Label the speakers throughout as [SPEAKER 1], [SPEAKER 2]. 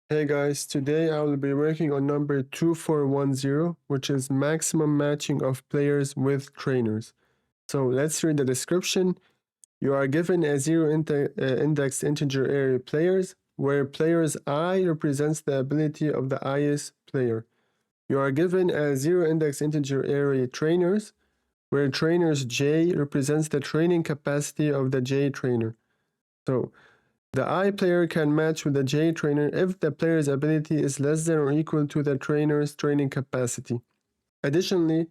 [SPEAKER 1] Hey guys, today I will be working on number 2410, which is maximum matching of players with trainers. So let's read the description. You are given a indexed integer array players, where players I represents the ability of the highest player. You are given a zero index integer array trainers, where trainers J represents the training capacity of the J trainer. So the I player can match with the J trainer if the player's ability is less than or equal to the trainer's training capacity. Additionally,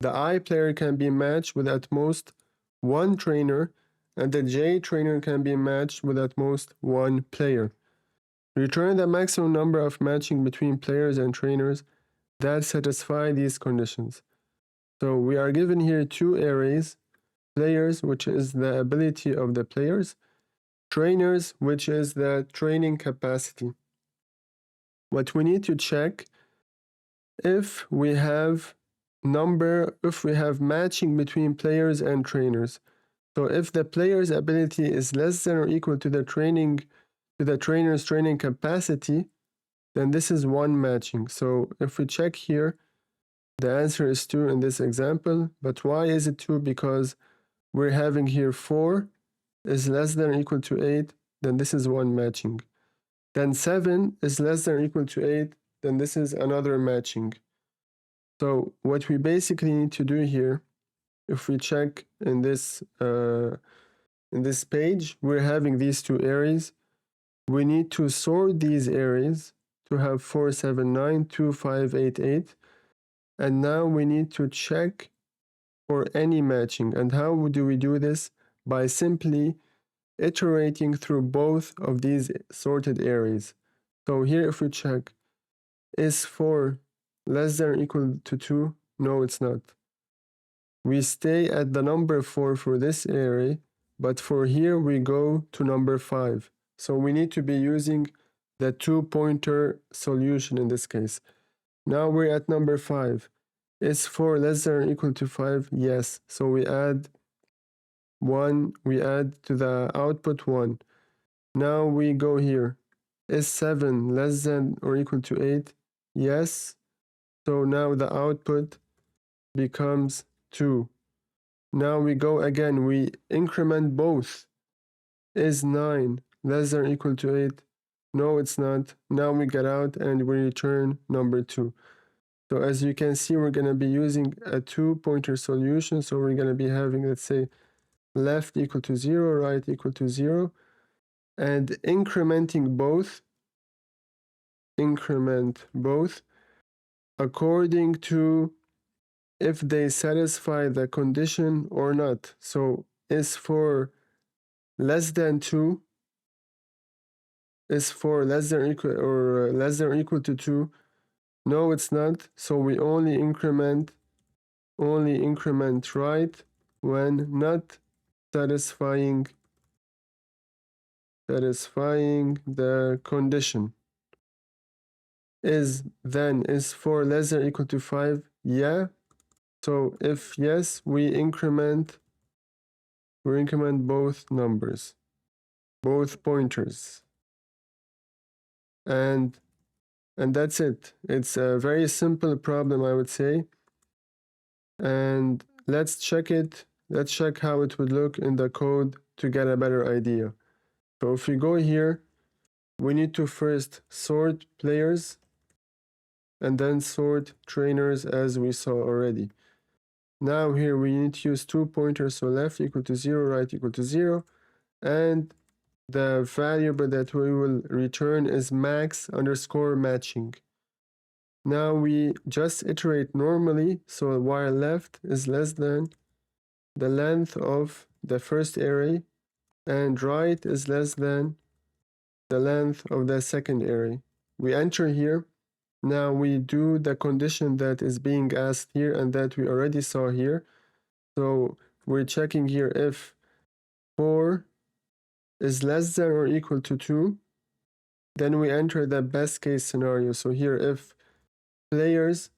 [SPEAKER 1] the I player can be matched with at most one trainer, and the J trainer can be matched with at most one player. Return the maximum number of matching between players and trainers that satisfy these conditions. So we are given here two arrays, players, which is the ability of the players, trainers, which is the training capacity. What we need to check if we have matching between players and trainers. So if the player's ability is less than or equal to the trainer's training capacity, then this is one matching. So if we check here, the answer is 2 in this example. But why is it 2? Because we're having here 4 is less than or equal to 8, then this is one matching. Then 7 is less than or equal to 8, then this is another matching. So what we basically need to do here, if we check in this page, we're having these two arrays. We need to sort these arrays to have 4, 7, 9, 2, 5, 8, 8. And now we need to check for any matching. And how do we do this? By simply iterating through both of these sorted arrays. So here if we check, is 4 less than or equal to 2? No, it's not. We stay at the number 4 for this array, but for here we go to number 5. So we need to be using the two-pointer solution in this case. Now we're at number 5. Is 4 less than or equal to 5? Yes. So we add 1, we add to the output 1. Now we go here. Is 7 less than or equal to 8? Yes. So now the output becomes 2. Now we go again, we increment both. Is 9 less than or equal to 8? No, it's not. Now we get out and we return number 2. So as you can see, we're going to be using a two-pointer solution. So we're going to be having, let's say, left equal to 0, right equal to 0. And incrementing both, increment both according to if they satisfy the condition or not. So is 4 less than 2? Is 4 less than or equal to 2? No, it's not. So we only increment right when not satisfying the condition. Is 4 less than or equal to 5? Yeah. So if yes, we increment both numbers, both pointers. And that's it. It's a very simple problem, I would say. And let's check it. Let's check how it would look in the code to get a better idea. So if we go here, we need to first sort players and then sort trainers as we saw already. Now here we need to use two pointers, so left equal to 0, right equal to 0, and the variable that we will return is max underscore matching. Now we just iterate normally, so while left is less than the length of the first array, and right is less than the length of the second array. We enter here. Now we do the condition that is being asked here and that we already saw here. So we're checking here if 4 is less than or equal to 2, then we enter the best case scenario. So here if players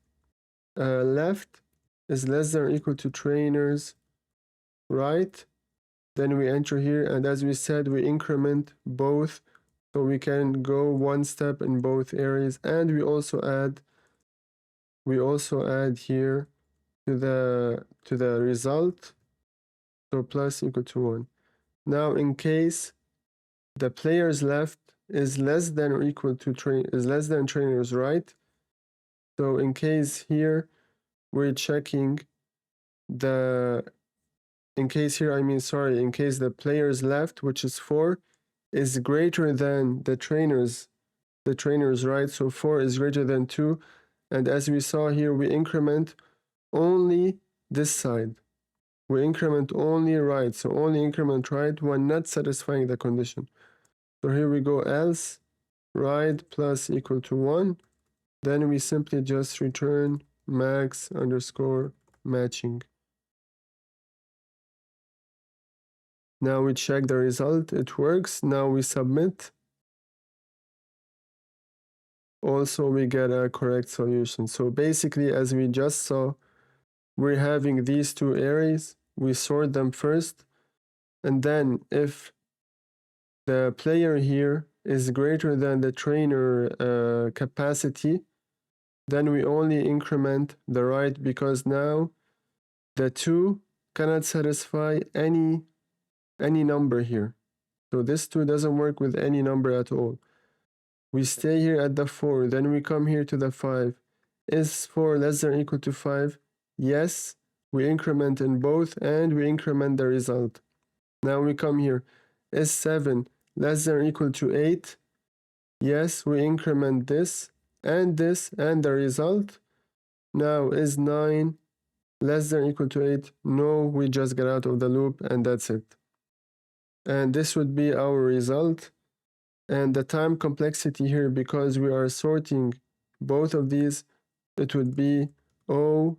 [SPEAKER 1] left is less than or equal to trainers right, then we enter here, and as we said, we increment both So we can go one step in both areas, and we also add here to the result, so plus equal to 1. Now in case the player's left is less than or equal to trainer's right, so in case here we're checking in case the player's left, which is 4, is greater than the trainer's right, so 4 is greater than 2, and as we saw here, we increment only this side. We increment only right, so only increment right when not satisfying the condition. So here we go, else right plus equal to 1. Then we simply just return max underscore matching. Now we check the result, it works. Now we submit. Also, we get a correct solution. So basically, as we just saw, we're having these two arrays. We sort them first, and then if the player here is greater than the trainer capacity, then we only increment the right, because now the 2 cannot satisfy any number here. So this 2 doesn't work with any number at all. We stay here at the 4, then we come here to the 5. Is 4 less than or equal to 5? Yes, we increment in both, and we increment the result. Now we come here. Is 7 less than or equal to 8? Yes, we increment this, and the result. Now is 9 less than or equal to 8? No, we just get out of the loop, and that's it. And this would be our result. And the time complexity here, because we are sorting both of these, it would be O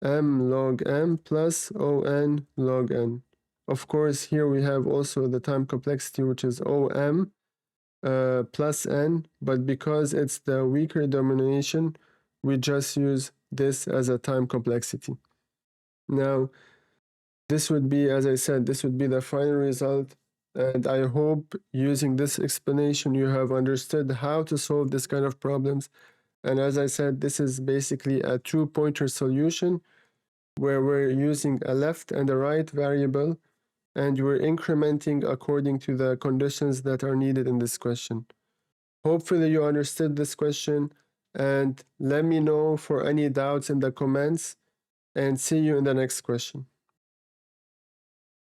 [SPEAKER 1] m log m plus O n log n. Of course, here we have also the time complexity, which is O m plus n, but because it's the weaker denomination, we just use this as a time complexity. Now, this would be, as I said, this would be the final result. And I hope using this explanation you have understood how to solve this kind of problems. And as I said, this is basically a two-pointer solution where we're using a left and a right variable, and we're incrementing according to the conditions that are needed in this question. Hopefully you understood this question, and let me know for any doubts in the comments, and see you in the next question.